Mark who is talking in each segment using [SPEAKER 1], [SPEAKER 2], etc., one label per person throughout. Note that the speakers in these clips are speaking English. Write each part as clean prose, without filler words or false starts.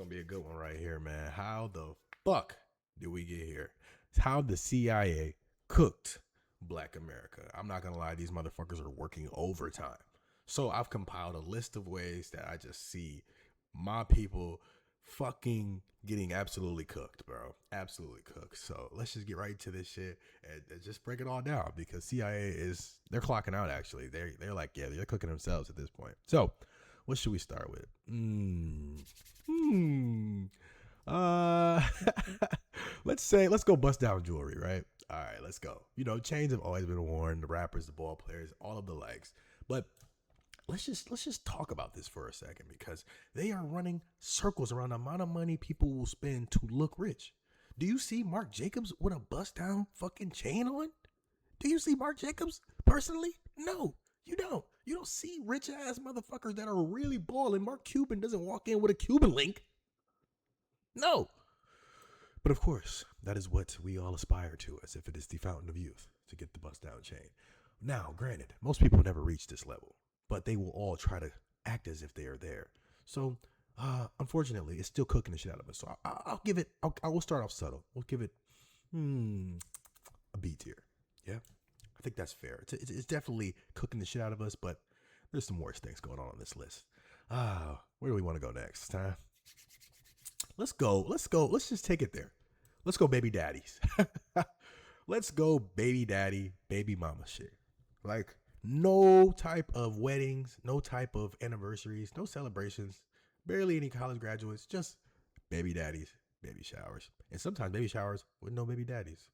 [SPEAKER 1] gonna be a good one right here, man. How the fuck did we get here? It's how the CIA cooked Black America. I'm not gonna lie, these motherfuckers are working overtime. So I've compiled a list of ways that I just see my people fucking getting absolutely cooked, bro. Absolutely cooked. So let's just get right to this shit and just break it all down because CIA they're clocking out actually. They're like, yeah, they're cooking themselves at this point. So what should we start with? Uh, let's go bust down jewelry, right? All right, let's go. You know, chains have always been worn. The rappers, the ball players, all of the likes. But let's just talk about this for a second because they are running circles around the amount of money people will spend to look rich. Do you see Marc Jacobs with a bust down fucking chain on? Do you see Marc Jacobs personally? No, you don't. You don't see rich ass motherfuckers that are really balling. Mark Cuban doesn't walk in with a Cuban link. No. But of course, that is what we all aspire to, as if it is the fountain of youth, to get the bust down chain. Now, granted, most people never reach this level, but they will all try to act as if they are there. So, unfortunately, it's still cooking the shit out of us. So I'll give it. I will start off subtle. We'll give it a B tier. Yeah, I think that's fair. It's definitely cooking the shit out of us, but there's some worse things going on this list. Where do we want to go next? Huh? Let's go. Let's just take it there. Let's go, baby daddies. Let's go, baby daddy, baby mama shit. Like, no type of weddings, no type of anniversaries, no celebrations, barely any college graduates, just baby daddies, baby showers. And sometimes baby showers with no baby daddies.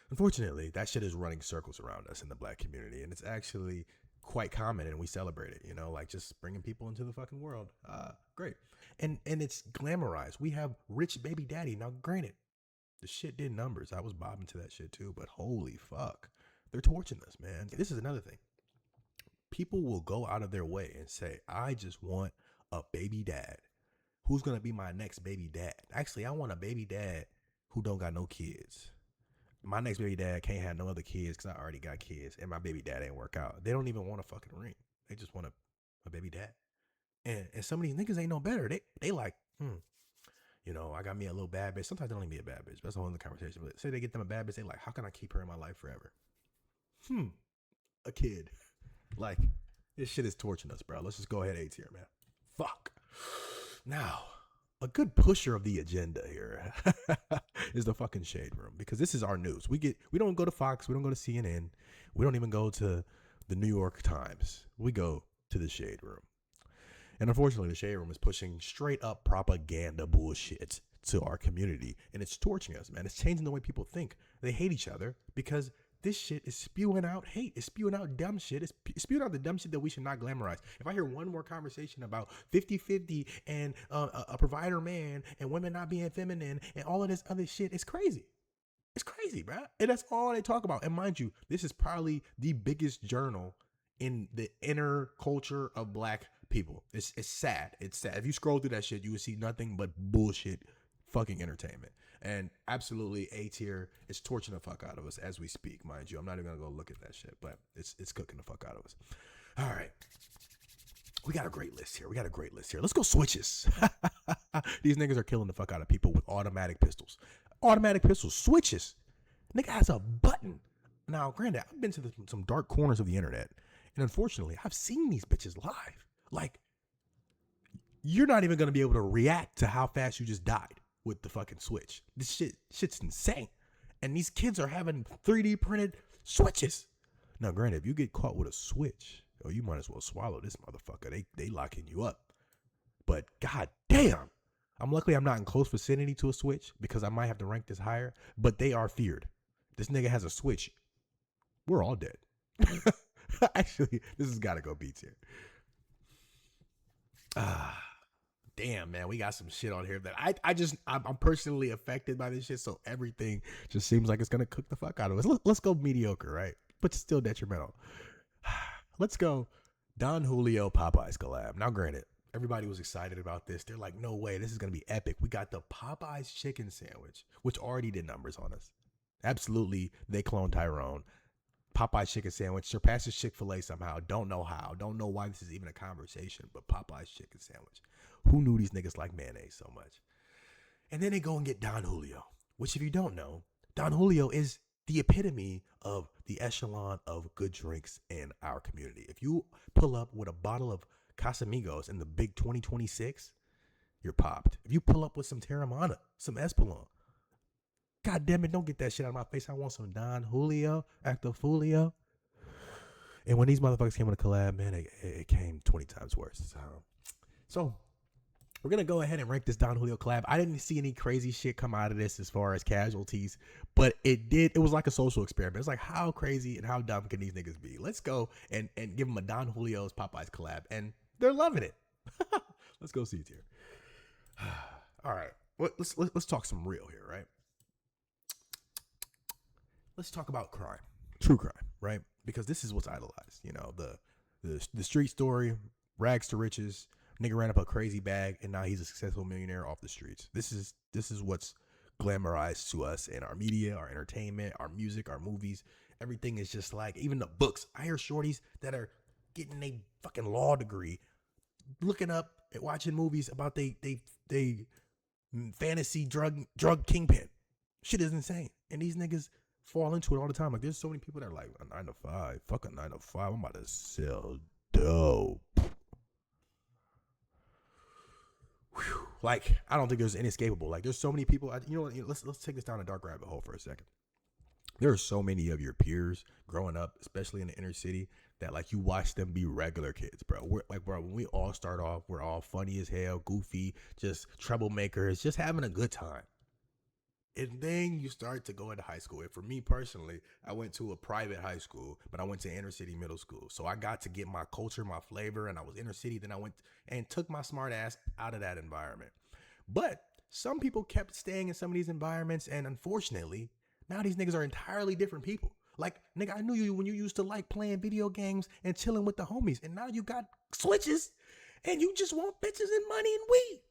[SPEAKER 1] Unfortunately, that shit is running circles around us in the Black community, and it's actually quite common, and we celebrate it. You know, like just bringing people into the fucking world. Great, and it's glamorized. We have rich baby daddy. Now, granted, the shit did numbers. I was bobbing to that shit too, but holy fuck, they're torching us, man. This is another thing. People will go out of their way and say, "I just want a baby dad. Who's gonna be my next baby dad? Actually, I want a baby dad who don't got no kids." My next baby dad can't have no other kids because I already got kids, and my baby dad ain't work out. They don't even want a fucking ring. They just want a baby dad. And some of these niggas ain't no better. They like, I got me a little bad bitch. Sometimes they don't even be a bad bitch. That's a whole other conversation. But say they get them a bad bitch, they like, how can I keep her in my life forever? A kid. Like, this shit is torching us, bro. Let's just go ahead A tier, man. Fuck. Now, a good pusher of the agenda here is the fucking Shade Room, because this is our news. We don't go to Fox, we don't go to CNN, we don't even go to the New York Times. We go to the Shade Room. And unfortunately, the Shade Room is pushing straight up propaganda bullshit to our community, and it's torching us, man. It's changing the way people think. They hate each other because this shit is spewing out hate. It's spewing out dumb shit. It's spewing out the dumb shit that we should not glamorize. If I hear one more conversation about 50-50 and a provider man and women not being feminine and all of this other shit, it's crazy. It's crazy, bro. And that's all they talk about. And mind you, this is probably the biggest journal in the inner culture of Black people. It's sad. It's sad. If you scroll through that shit, you would see nothing but bullshit fucking entertainment. And absolutely A tier. It's torching the fuck out of us as we speak, mind you. I'm not even gonna go look at that shit, but it's cooking the fuck out of us. All right. We got a great list here. Let's go switches. These niggas are killing the fuck out of people with automatic pistols. Switches. Nigga has a button. Now, granted, I've been to some dark corners of the internet, and unfortunately, I've seen these bitches live. Like, you're not even gonna be able to react to how fast you just died with the fucking switch. This shit's insane. And these kids are having 3D printed switches. Now, granted, if you get caught with a switch, you might as well swallow this motherfucker. They locking you up. But god damn, I'm lucky I'm not in close vicinity to a switch because I might have to rank this higher. But they are feared. This nigga has a switch. We're all dead. Actually, this has got to go B tier. Damn, man, we got some shit on here that I'm personally affected by this shit, so everything just seems like it's gonna cook the fuck out of us. Let's go mediocre, right? But still detrimental. Let's go Don Julio Popeyes collab. Now, granted, everybody was excited about this. They're like, no way, this is gonna be epic. We got the Popeyes chicken sandwich, which already did numbers on us. Absolutely, they cloned Tyrone. Popeye's chicken sandwich surpasses Chick-fil-A somehow. Don't know how. Don't know why this is even a conversation, but Popeye's chicken sandwich. Who knew these niggas like mayonnaise so much? And then they go and get Don Julio, which if you don't know, Don Julio is the epitome of the echelon of good drinks in our community. If you pull up with a bottle of Casamigos in the big 2026, you're popped. If you pull up with some Terramana, some Espolon, God damn it, don't get that shit out of my face. I want some Don Julio, Actifulio. And when these motherfuckers came on a collab, man, it came 20 times worse. So we're going to go ahead and rank this Don Julio collab. I didn't see any crazy shit come out of this as far as casualties, but it was like a social experiment. It's like, how crazy and how dumb can these niggas be? Let's go and give them a Don Julio's Popeyes collab, and they're loving it. Let's go see it here. All right, let's talk some real here, right? Let's talk about crime, true crime, right? Because this is what's idolized. You know, the street story, rags to riches. Nigga ran up a crazy bag, and now he's a successful millionaire off the streets. This is what's glamorized to us in our media, our entertainment, our music, our movies. Everything is just like, even the books. I hear shorties that are getting a fucking law degree, looking up and watching movies about they fantasy drug kingpin. Shit is insane, and these niggas fall into it all the time. Like, there's so many people that are like, a 9 to 5, fuck a 9 to 5. I'm about to sell dope. Whew. Like, I don't think there's inescapable. Like, there's so many people. You know what? Let's take this down a dark rabbit hole for a second. There are so many of your peers growing up, especially in the inner city, that like you watch them be regular kids, bro. We're like, bro, when we all start off, we're all funny as hell, goofy, just troublemakers, just having a good time. And then you start to go into high school. And for me personally, I went to a private high school, but I went to inner city middle school. So I got to get my culture, my flavor, and I was inner city. Then I went and took my smart ass out of that environment. But some people kept staying in some of these environments, and unfortunately, now these niggas are entirely different people. Like, nigga, I knew you when you used to like playing video games and chilling with the homies, and now you got switches, and you just want bitches and money and weed.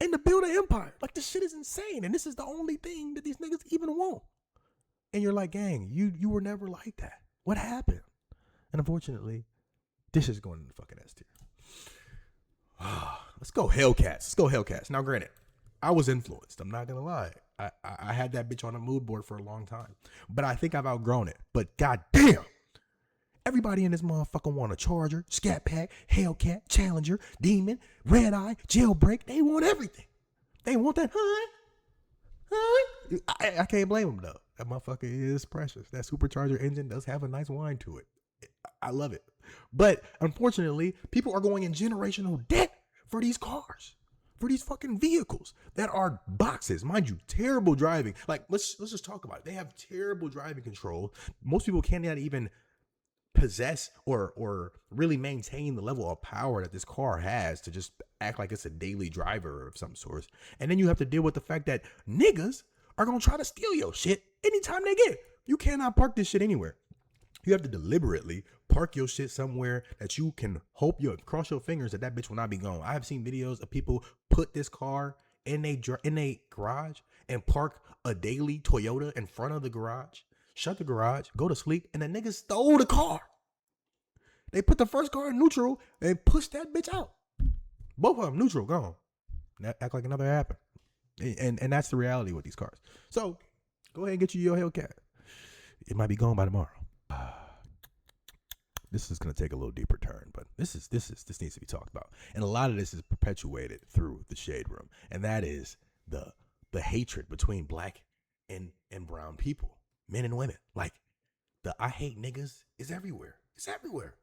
[SPEAKER 1] And to build an empire. Like, this shit is insane. And this is the only thing that these niggas even want. And you're like, gang, you were never like that. What happened? And unfortunately, this is going in the fucking S tier. Let's go Hellcats. Now, granted, I was influenced. I'm not going to lie. I had that bitch on a mood board for a long time. But I think I've outgrown it. But goddamn. Everybody in this motherfucker want a Charger, Scat Pack, Hellcat, Challenger, Demon, Red Eye, Jailbreak. They want everything. They want that, I can't blame them, though. That motherfucker is precious. That supercharger engine does have a nice whine to it. I love it. But unfortunately, people are going in generational debt for these cars, for these fucking vehicles that are boxes. Mind you, terrible driving. Like, let's just talk about it. They have terrible driving control. Most people cannot even possess or really maintain the level of power that this car has to just act like it's a daily driver of some sort. And then you have to deal with the fact that niggas are gonna try to steal your shit anytime they get it. You cannot park this shit anywhere. You have to deliberately park your shit somewhere that you can cross your fingers that bitch will not be gone. I have seen videos of people put this car in a garage and park a daily Toyota in front of the garage, shut the garage, go to sleep, and the niggas stole the car. They put the first car in neutral and pushed that bitch out. Both of them neutral, gone. Act like another happened. And that's the reality with these cars. So go ahead and get you your Hellcat. It might be gone by tomorrow. This is gonna take a little deeper turn, but this needs to be talked about. And a lot of this is perpetuated through the Shade Room, and that is the hatred between black and brown people, men and women. Like, the I hate niggas is everywhere. It's everywhere.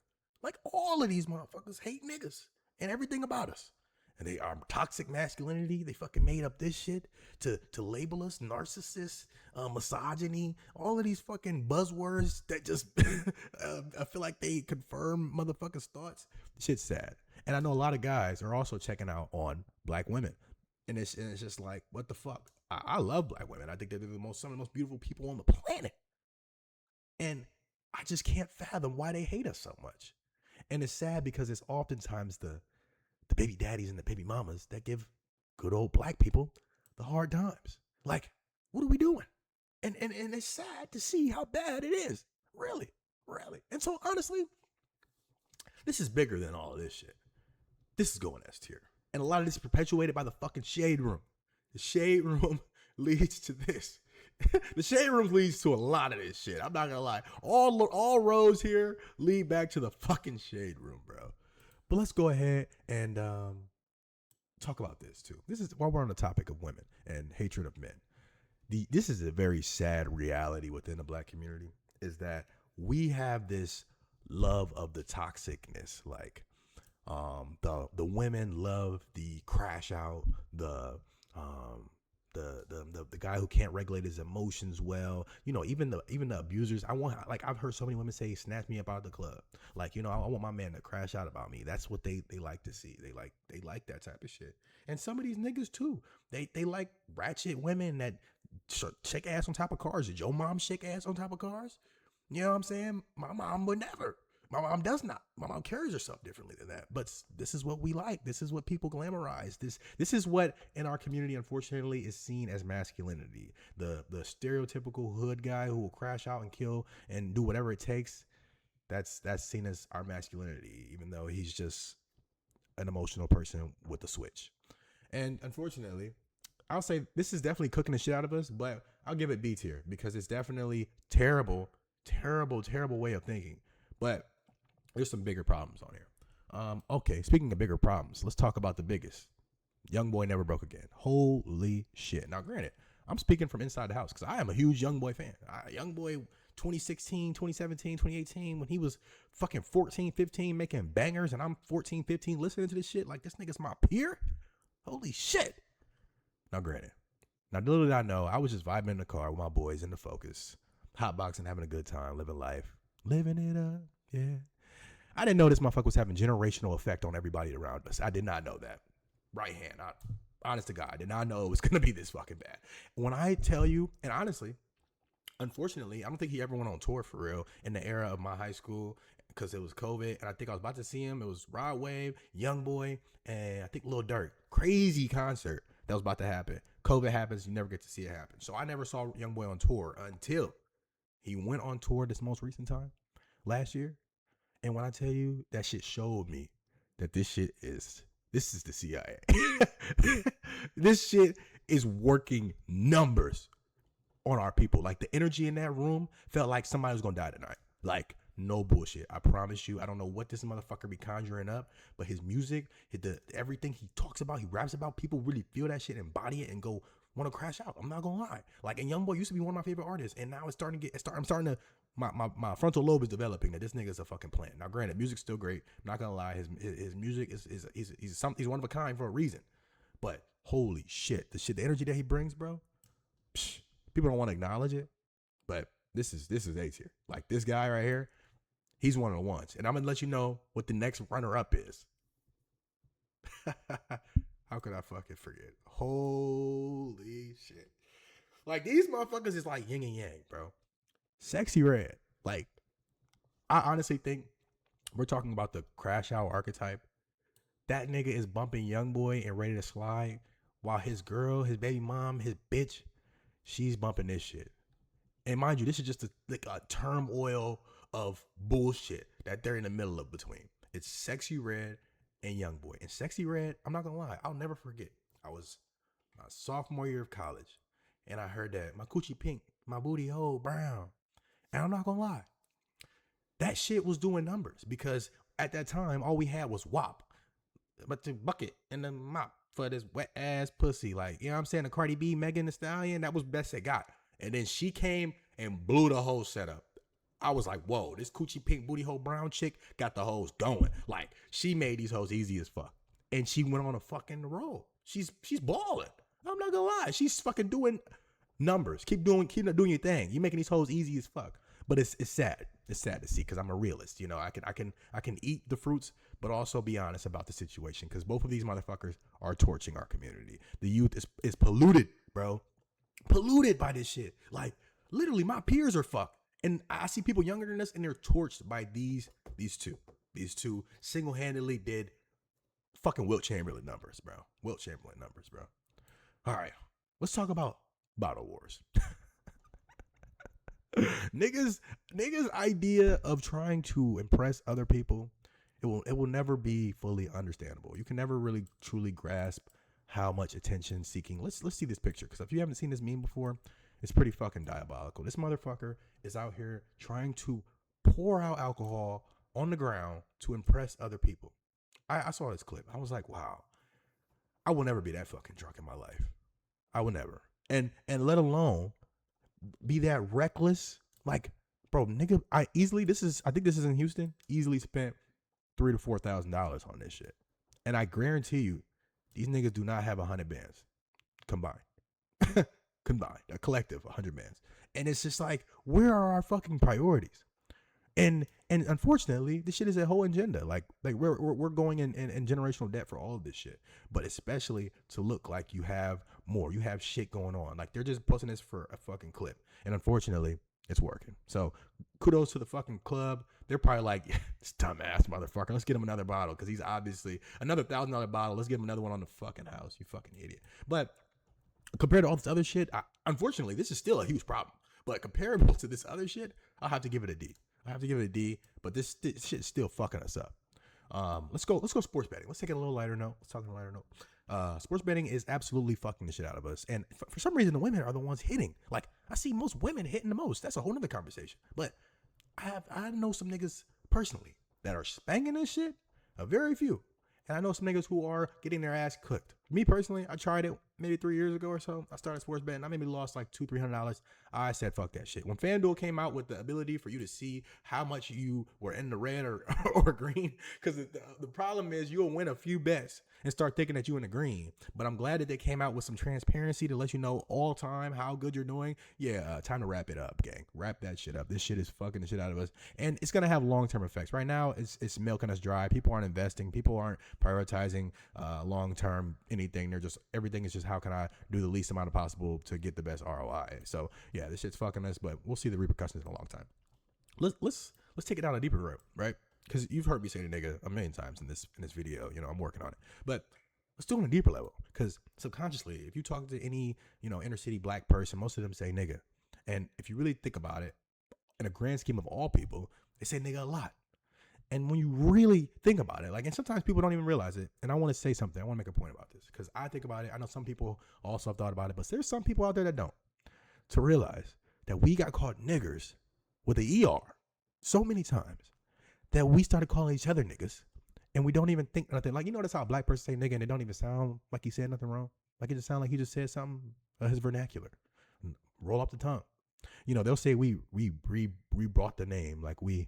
[SPEAKER 1] Like, all of these motherfuckers hate niggas and everything about us. And they are toxic masculinity. They fucking made up this shit to label us narcissists, misogyny, all of these fucking buzzwords that just I feel like they confirm motherfuckers' thoughts. Shit's sad. And I know a lot of guys are also checking out on black women. And it's just like, what the fuck? I love black women. I think they're some of the most beautiful people on the planet. And I just can't fathom why they hate us so much. And it's sad because it's oftentimes the baby daddies and the baby mamas that give good old black people the hard times. Like, what are we doing? And it's sad to see how bad it is. Really, really. And so honestly, this is bigger than all of this shit. This is going S tier. And a lot of this is perpetuated by the fucking shade room. The shade room leads to this. The shade room leads to a lot of this shit. I'm not gonna lie. All roads here lead back to the fucking shade room, bro. But let's go ahead and talk about this too. This is while we're on the topic of women and hatred of men. This is a very sad reality within the black community, is that we have this love of the toxicness. Like the women love the crash out, the guy who can't regulate his emotions well. You know, even the abusers. I've heard so many women say, snatch me up out of the club. Like, you know, I want my man to crash out about me. That's what they like to see. They like that type of shit. And some of these niggas too. They like ratchet women that shake ass on top of cars. Did your mom shake ass on top of cars? You know what I'm saying? My mom would never. My mom does not. My mom carries herself differently than that. But this is what we like. This is what people glamorize. This is what in our community, unfortunately, is seen as masculinity. The stereotypical hood guy who will crash out and kill and do whatever it takes. That's seen as our masculinity, even though he's just an emotional person with a switch. And unfortunately, I'll say this is definitely cooking the shit out of us, but I'll give it B tier because it's definitely terrible way of thinking. But there's some bigger problems on here. Okay, speaking of bigger problems, let's talk about the biggest. YoungBoy Never Broke Again. Holy shit. Now, granted, I'm speaking from inside the house because I am a huge YoungBoy fan. YoungBoy 2016, 2017, 2018, when he was fucking 14, 15, making bangers, and I'm 14, 15, listening to this shit like this nigga's my peer? Holy shit. Now, granted, little did I know, I was just vibing in the car with my boys in the Focus, hotboxing, having a good time, living life. Living it up, yeah. I didn't know this motherfucker was having generational effect on everybody around us. I did not know that. Right hand, honest to God, I did not know it was going to be this fucking bad. When I tell you, and honestly, unfortunately, I don't think he ever went on tour for real in the era of my high school because it was COVID. And I think I was about to see him. It was Rod Wave, YoungBoy, and I think Lil Durk. Crazy concert that was about to happen. COVID happens, you never get to see it happen. So I never saw YoungBoy on tour until he went on tour this most recent time, last year. And when I tell you, that shit showed me that this is the CIA. This shit is working numbers on our people. Like, the energy in that room felt like somebody was gonna die tonight. Like, no bullshit. I promise you. I don't know what this motherfucker be conjuring up, but his music, everything he talks about, he raps about, people really feel that shit, embody it, and go want to crash out. I'm not gonna lie. Like, and YoungBoy used to be one of my favorite artists, and now it's starting to I'm starting to, my frontal lobe is developing that this nigga's a fucking plant. Now, granted, music's still great. I'm not gonna lie. His music he's one of a kind for a reason. But holy shit, the energy that he brings, bro. Psh, people don't want to acknowledge it, but this is A tier. Like, this guy right here, he's one of the ones. And I'm gonna let you know what the next runner up is. How could I fucking forget? Holy shit. Like, these motherfuckers is like yin and yang, bro. Sexy Red. Like, I honestly think we're talking about the crash out archetype. That nigga is bumping YoungBoy and Ready to Slide while his girl, his baby mom, his bitch, she's bumping this shit. And mind you, this is just a turmoil of bullshit that they're in the middle of between. It's Sexy Red and YoungBoy. And Sexy Red, I'm not gonna lie, I'll never forget. I was my sophomore year of college, and I heard that my coochie pink, my booty hole brown. And I'm not gonna lie, that shit was doing numbers because at that time, all we had was WAP, but the bucket and the mop for this wet ass pussy. Like, you know what I'm saying? The Cardi B, Megan Thee Stallion, that was best it got. And then she came and blew the whole setup. I was like, whoa, this coochie pink booty hole brown chick got the hoes going. Like, she made these hoes easy as fuck. And she went on a fucking roll. She's balling. I'm not gonna lie. She's fucking doing numbers. Keep doing your thing. You making these hoes easy as fuck. But it's sad. It's sad to see because I'm a realist. You know, I can eat the fruits, but also be honest about the situation because both of these motherfuckers are torching our community. The youth is polluted, bro. Polluted by this shit. Like, literally, my peers are fucked. And I see people younger than us, and they're torched by these two. These two single-handedly did fucking Wilt Chamberlain numbers, bro. Wilt Chamberlain numbers, bro. All right, let's talk about Bottle Wars. Niggas' idea of trying to impress other people It will never be fully understandable. You can never really truly grasp how much attention seeking. Let's see this picture, because if you haven't seen this meme before, it's pretty fucking diabolical. This motherfucker is out here trying to pour out alcohol on the ground to impress other people. I saw this clip. I was like, wow, I will never be that fucking drunk in my life. I will never. And let alone be that reckless. Like, bro, nigga, I think this is in Houston. Easily spent $3,000 to $4,000 on this shit. And I guarantee you, these niggas do not have 100 bands combined. Combined, a collective 100 bands. And it's just like, where are our fucking priorities? And unfortunately, this shit is a whole agenda. Like we're going in generational debt for all of this shit. But especially to look like you have more. You have shit going on. Like they're just posting this for a fucking clip. And unfortunately, it's working. So kudos to the fucking club. They're probably like, yeah, this dumbass motherfucker. Let's get him another bottle, because he's obviously another $1,000 bottle. Let's get him another one on the fucking house. You fucking idiot. But compared to all this other shit, unfortunately, this is still a huge problem. But comparable to this other shit, I'll have to give it a D. I have to give it a D. But this shit's still fucking us up. Let's go sports betting. Let's take it a little lighter note. Let's talk on a lighter note. Sports betting is absolutely fucking the shit out of us. And for some reason, the women are the ones hitting. Like, I see most women hitting the most. That's a whole nother conversation. But I know some niggas personally that are spanking this shit. A very few. And I know some niggas who are getting their ass cooked. Me personally, I tried it maybe 3 years ago or so. I started sports betting. I maybe lost like $200-$300. I said, fuck that shit. When FanDuel came out with the ability for you to see how much you were in the red or green, because the problem is you'll win a few bets and start thinking that you're in the green. But I'm glad that they came out with some transparency to let you know all time how good you're doing. Yeah, time to wrap it up, gang. Wrap that shit up. This shit is fucking the shit out of us. And it's going to have long-term effects. Right now, it's milking us dry. People aren't investing. People aren't prioritizing long-term anything. Everything is just, how can I do the least amount of possible to get the best ROI? So yeah, this shit's fucking us, but we'll see the repercussions in a long time. Let's take it down a deeper road, right? Because you've heard me say the nigga a million times in this video. You know, I'm working on it, but let's do it on a deeper level. Because subconsciously, if you talk to any inner city black person, most of them say nigga, and if you really think about it, in a grand scheme of all people, they say nigga a lot. And when you really think about it, like, and sometimes people don't even realize it. And I want to say something. I want to make a point about this, because I think about it. I know some people also have thought about it, but there's some people out there that don't. To realize that we got called niggers with an ER so many times that we started calling each other niggas, and we don't even think nothing. Like, that's how a black person say nigga, and it don't even sound like he said nothing wrong. Like, it just sound like he just said something, his vernacular. Roll up the tongue. They'll say we brought the name, like we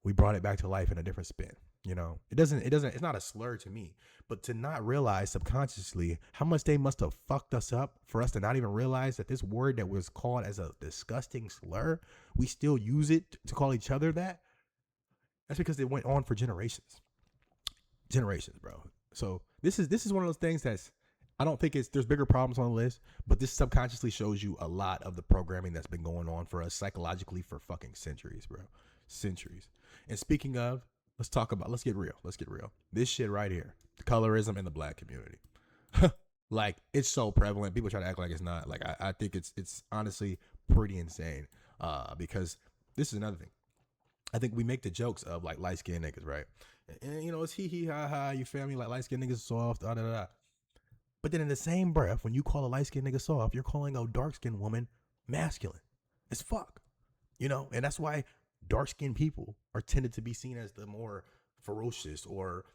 [SPEAKER 1] brought it back to life in a different spin. It's not a slur to me, but to not realize subconsciously how much they must have fucked us up for us to not even realize that this word that was called as a disgusting slur, we still use it to call each other that. That's because it went on for generations, bro. So this is one of those things that's, I don't think there's bigger problems on the list, but this subconsciously shows you a lot of the programming that's been going on for us psychologically for fucking centuries, bro. Centuries. And speaking of, let's get real. This shit right here, the colorism in the black community. Like, it's so prevalent. People try to act like it's not. Like, I think it's honestly pretty insane. Because this is another thing. I think we make the jokes of like light skinned niggas, right? And it's hee hee ha ha, you feel me? Like, light skinned niggas soft, da da da. But then in the same breath, when you call a light skinned nigga soft, you're calling a dark skinned woman masculine as fuck. And that's why dark skinned people are tended to be seen as the more ferocious, or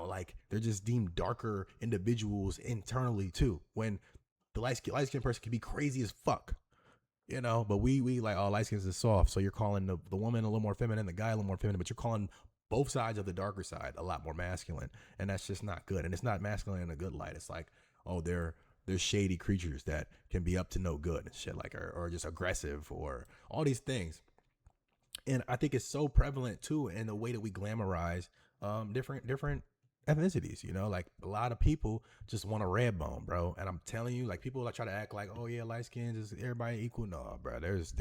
[SPEAKER 1] like they're just deemed darker individuals internally too, when the light skinned person can be crazy as fuck, but we like, oh, light skins is soft, so you're calling the woman a little more feminine, the guy a little more feminine, but you're calling both sides of the darker side a lot more masculine, and that's just not good. And it's not masculine in a good light. It's like, oh, they're shady creatures that can be up to no good and shit, like, or just aggressive, or all these things. And I think it's so prevalent too in the way that we glamorize different ethnicities. Like, a lot of people just want a red bone, bro. And I'm telling you, like, people that try to act like, oh yeah, light skins is everybody equal. No, bro. There's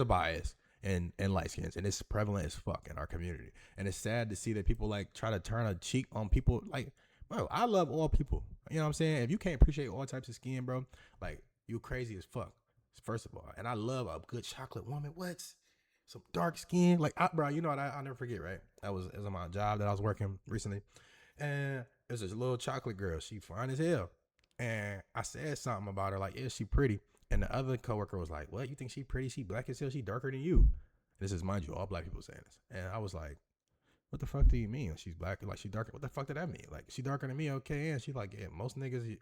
[SPEAKER 1] a bias in light skins, and it's prevalent as fuck in our community. And it's sad to see that people like try to turn a cheek on people. Like, bro, I love all people. You know what I'm saying? If you can't appreciate all types of skin, bro, like, you crazy as fuck, first of all. And I love a good chocolate woman. What? some dark skin. Like, bro, you know what? I'll never forget, right? It was on my job that I was working recently. And there's this little chocolate girl. She fine as hell. And I said something about her, like, yeah, she pretty. And the other coworker was like, what? You think she pretty? She black as hell? She darker than you. This is, mind you, all black people saying this. And I was like, what the fuck do you mean? She's black, like she darker. What the fuck did that mean? Like she darker than me, okay? And she's like, yeah, most niggas,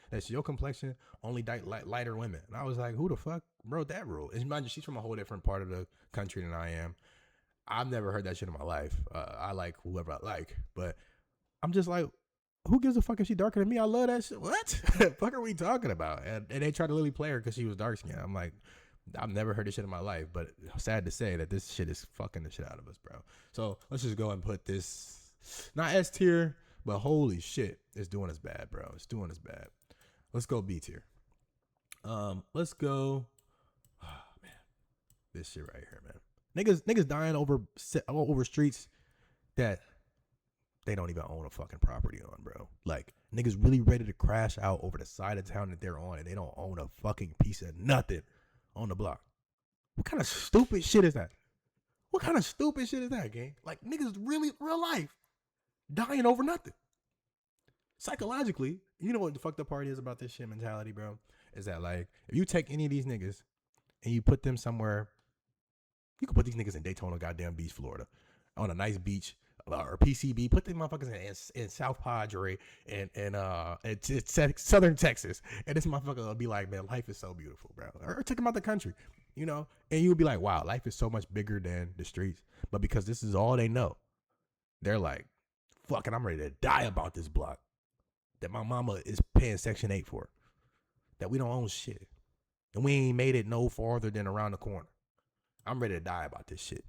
[SPEAKER 1] that's your complexion. Only lighter women. And I was like, who the fuck wrote that rule? And mind you, she's from a whole different part of the country than I am. I've never heard that shit in my life. I like whoever I like, but I'm just like, who gives a fuck if she darker than me? I love that shit. What the fuck are we talking about? And they tried to literally play her because she was dark skinned. I'm like, I've never heard this shit in my life, but sad to say that this shit is fucking the shit out of us, bro. So let's just go and put this, not S tier, but holy shit, it's doing us bad, bro. It's doing us bad. Let's go B tier. Let's go. Oh, man, this shit right here, man. Niggas dying over streets that they don't even own a fucking property on, bro. Like, niggas really ready to crash out over the side of town that they're on, and they don't own a fucking piece of nothing on the block. What kind of stupid shit is that? What kind of stupid shit is that, gang? Like, niggas really, real life, dying over nothing. Psychologically, you know what the fucked up part is about this shit mentality, bro? Is that, like, if you take any of these niggas and you put them somewhere, you can put these niggas in Daytona, goddamn Beach, Florida, on a nice beach, or PCB, put them motherfuckers in South Padre and Southern Texas, and this motherfucker will be like, man, life is so beautiful, bro. Or take them out the country, you know, and you would be like, wow, life is so much bigger than the streets. But because this is all they know, they're like, fucking, I'm ready to die about this block that my mama is paying Section 8 for, that we don't own shit, and we ain't made it no farther than around the corner. I'm ready to die about this shit.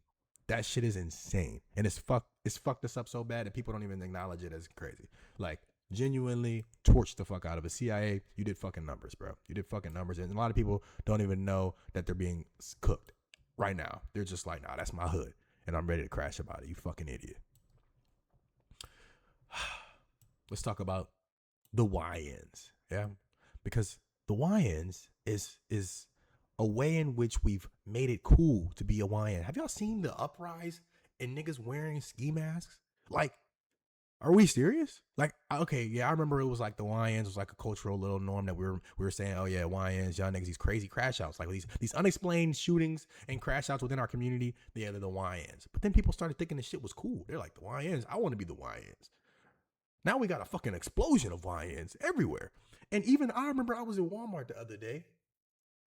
[SPEAKER 1] That shit is insane. And it's fucked us up so bad that people don't even acknowledge it as crazy. Like, genuinely torched the fuck out of it. CIA, you did fucking numbers, bro. You did fucking numbers. And a lot of people don't even know that they're being cooked right now. They're just like, nah, that's my hood. And I'm ready to crash about it. You fucking idiot. Let's talk about the YNs. Yeah? Because the YNs is a way in which we've made it cool to be a YN. Have y'all seen the uprise in niggas wearing ski masks? Like, are we serious? Like, okay, yeah, I remember it was like the YNs was like a cultural little norm that we were saying, oh yeah, YNs, young niggas, these crazy crash outs, like these unexplained shootings and crash outs within our community. Yeah, they're the YNs. But then people started thinking this shit was cool. They're like, the YNs, I want to be the YNs. Now we got a fucking explosion of YNs everywhere. And even I remember I was in Walmart the other day,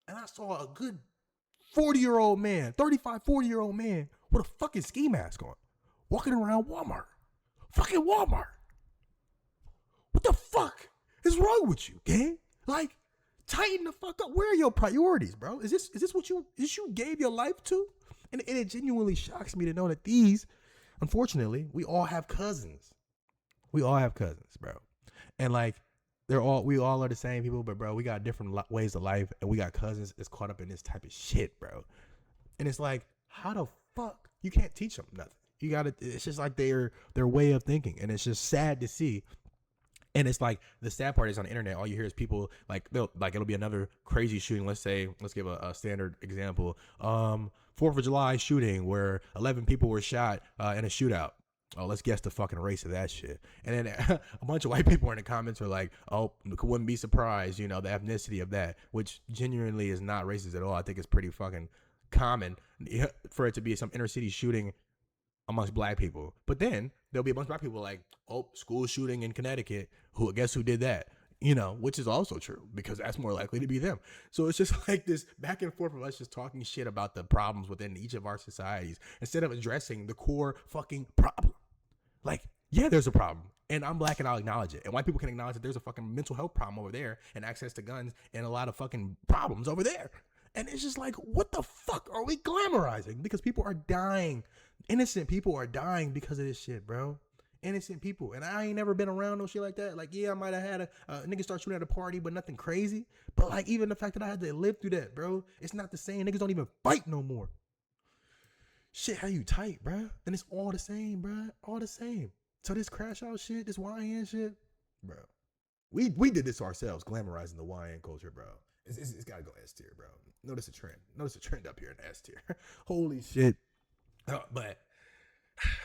[SPEAKER 1] and I saw a good 40-year-old man, 35, 40-year-old man with a fucking ski mask on, walking around Walmart. Fucking Walmart. What the fuck is wrong with you, gang? Like, tighten the fuck up. Where are your priorities, bro? Is this what you gave your life to? And it genuinely shocks me to know that these, unfortunately, we all have cousins. We all have cousins, bro. And like, we all are the same people, but bro, we got different ways of life, and we got cousins that's caught up in this type of shit, bro. And it's like, how the fuck you can't teach them nothing? You gotta. It's just like their way of thinking, and it's just sad to see. And it's like the sad part is on the internet, all you hear is people like it'll be another crazy shooting. Let's give a standard example. 4th of July shooting where 11 people were shot in a shootout. Oh, let's guess the fucking race of that shit. And then a bunch of white people in the comments were like, oh, wouldn't be surprised, you know, the ethnicity of that, which genuinely is not racist at all. I think it's pretty fucking common for it to be some inner city shooting amongst black people. But then there'll be a bunch of black people like, oh, school shooting in Connecticut. Guess who did that? You know, which is also true because that's more likely to be them. So it's just like this back and forth of us just talking shit about the problems within each of our societies instead of addressing the core fucking problem. Like, yeah, there's a problem, and I'm black, and I'll acknowledge it. And white people can acknowledge that there's a fucking mental health problem over there, and access to guns, and a lot of fucking problems over there. And it's just like, what the fuck are we glamorizing? Because people are dying. Innocent people are dying because of this shit, bro. Innocent people. And I ain't never been around no shit like that. Like, yeah, I might have had a nigga start shooting at a party, but nothing crazy. But like, even the fact that I had to live through that, bro, it's not the same. Niggas don't even fight no more. Shit, how you tight, bro? And it's all the same, bro. All the same. So this crash out shit, this YN shit, bro. We did this ourselves, glamorizing the YN culture, bro. It's got to go S tier, bro. Notice a trend. Notice a trend up here in S tier. Holy shit. But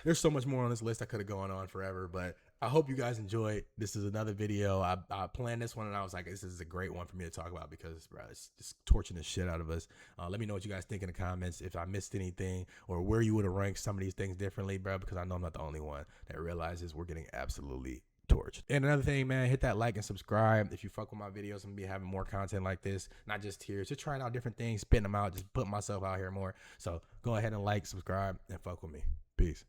[SPEAKER 1] there's so much more on this list. I could have gone on forever, but I hope you guys enjoyed. This is another video. I planned this one and I was like, this is a great one for me to talk about because, bro, it's just torching the shit out of us. Let me know what you guys think in the comments if I missed anything or where you would have ranked some of these things differently, bro, because I know I'm not the only one that realizes we're getting absolutely torched. And another thing, man, hit that like and subscribe if you fuck with my videos. I'm gonna be having more content like this, not just tiers, just trying out different things, spitting them out, just putting myself out here more. So go ahead and like, subscribe, and fuck with me. Peace.